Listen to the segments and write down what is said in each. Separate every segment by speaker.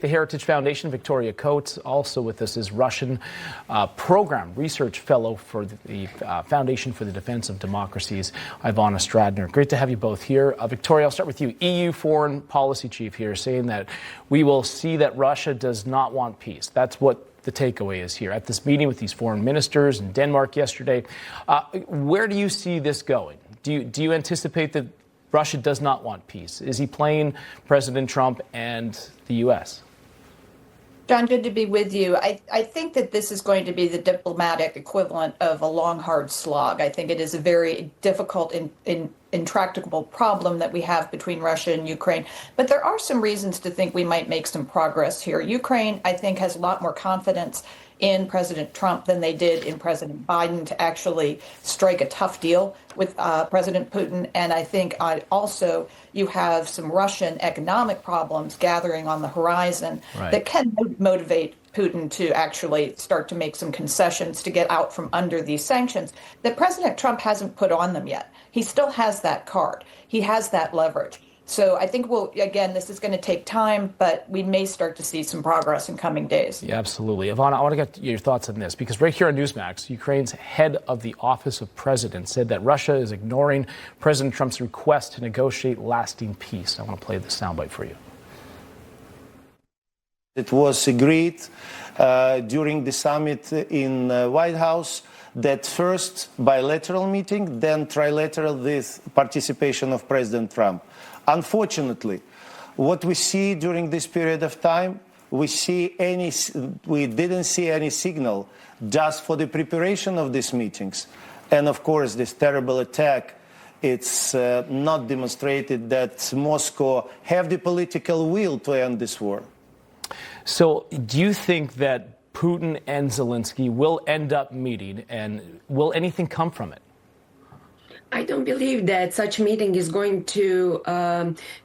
Speaker 1: The Heritage Foundation, Victoria Coates, also with us is Russian program research fellow for the Foundation for the Defense of Democracies, Ivana Stradner. Great to have you both here. Victoria, I'll start with you. EU foreign policy chief here saying that we will see that Russia does not want peace. That's what the takeaway is here. At this meeting with these foreign ministers in Denmark yesterday, where do you see this going? Do you anticipate that Russia does not want peace? Is he playing President Trump and the U.S.?
Speaker 2: John, good to be with you. I think that this is going to be the diplomatic equivalent of a long, hard slog. I think it is a very difficult and intractable problem that we have between Russia and Ukraine. But there are some reasons to think we might make some progress here. Ukraine, I think, has a lot more confidence in President Trump than they did in President Biden to actually strike a tough deal with President Putin. And I think also you have some Russian economic problems gathering on the horizon that can motivate Putin to actually start to make some concessions to get out from under these sanctions that President Trump hasn't put on them yet. He still has that card. He has that leverage. So I think again, this is going to take time, but we may start to see some progress in coming days.
Speaker 1: Yeah, absolutely. Ivana, I want to get your thoughts on this, because right here on Newsmax, Ukraine's head of the Office of President said that Russia is ignoring President Trump's request to negotiate lasting peace. I want to play this soundbite for you.
Speaker 3: It was agreed during the summit in White House that first bilateral meeting, then trilateral with participation of President Trump. Unfortunately, what we see during this period of time, we didn't see any signal just for the preparation of these meetings. And of course, this terrible attack, it's not demonstrated that Moscow have the political will to end this war.
Speaker 1: So do you think that Putin and Zelensky will end up meeting, and will anything come from it?
Speaker 4: I don't believe that such meeting is going to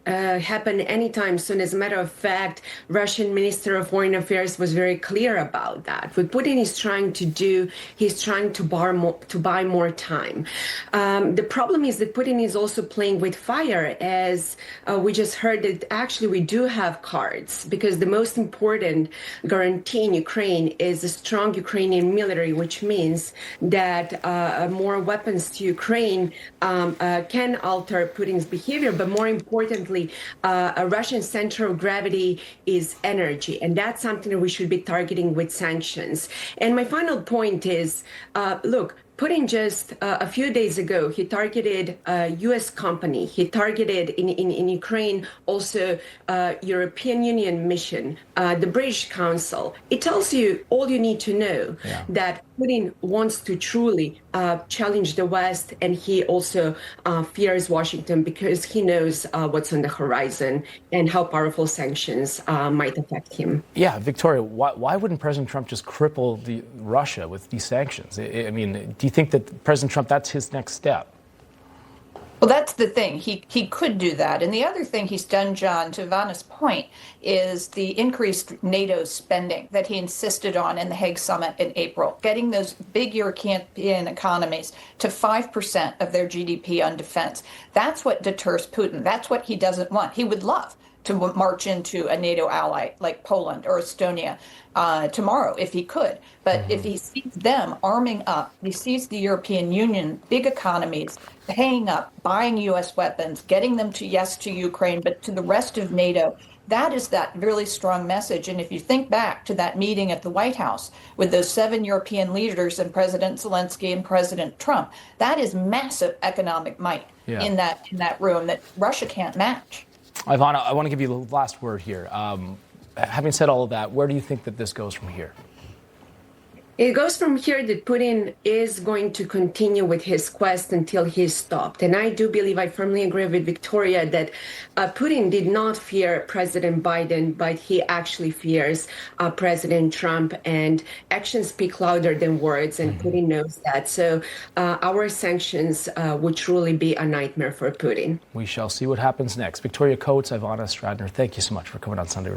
Speaker 4: happen anytime soon. As a matter of fact, Russian Minister of Foreign Affairs was very clear about that. What Putin is trying to do, he's trying to buy more time. The problem is that Putin is also playing with fire, as we just heard that actually we do have cards, because the most important guarantee in Ukraine is a strong Ukrainian military, which means that more weapons to Ukraine can alter Putin's behavior, but more importantly, a Russian center of gravity is energy, and that's something that we should be targeting with sanctions. And my final point is, look, Putin just a few days ago, he targeted a U.S. company. He targeted in Ukraine also European Union mission, the British Council. It tells you all you need to know, that Putin wants to truly challenge the West, and he also fears Washington because he knows what's on the horizon and how powerful sanctions might affect him.
Speaker 1: Yeah, Victoria, why wouldn't President Trump just cripple Russia with these sanctions? I mean, do you think that President Trump, that's his next step?
Speaker 2: Well, that's the thing. He could do that. And the other thing he's done, John, to Ivana's point, is the increased NATO spending that he insisted on in the Hague summit in April, getting those big European economies to 5% of their GDP on defense. That's what deters Putin. That's what he doesn't want. He would love to march into a NATO ally like Poland or Estonia tomorrow if he could. But if he sees them arming up, he sees the European Union, big economies, paying up, buying U.S. weapons, getting them to Ukraine, but to the rest of NATO, that is that really strong message. And if you think back to that meeting at the White House with those 7 European leaders and President Zelensky and President Trump, that is massive economic might in that room that Russia can't match.
Speaker 1: Ivana, I want to give you the last word here. Having said all of that, where do you think that this goes from here?
Speaker 4: It goes from here that Putin is going to continue with his quest until he's stopped. And I do believe, I firmly agree with Victoria, that Putin did not fear President Biden, but he actually fears President Trump. And actions speak louder than words, and Putin knows that. So our sanctions would truly be a nightmare for Putin.
Speaker 1: We shall see what happens next. Victoria Coates, Ivana Stradner, thank you so much for coming on Sunday.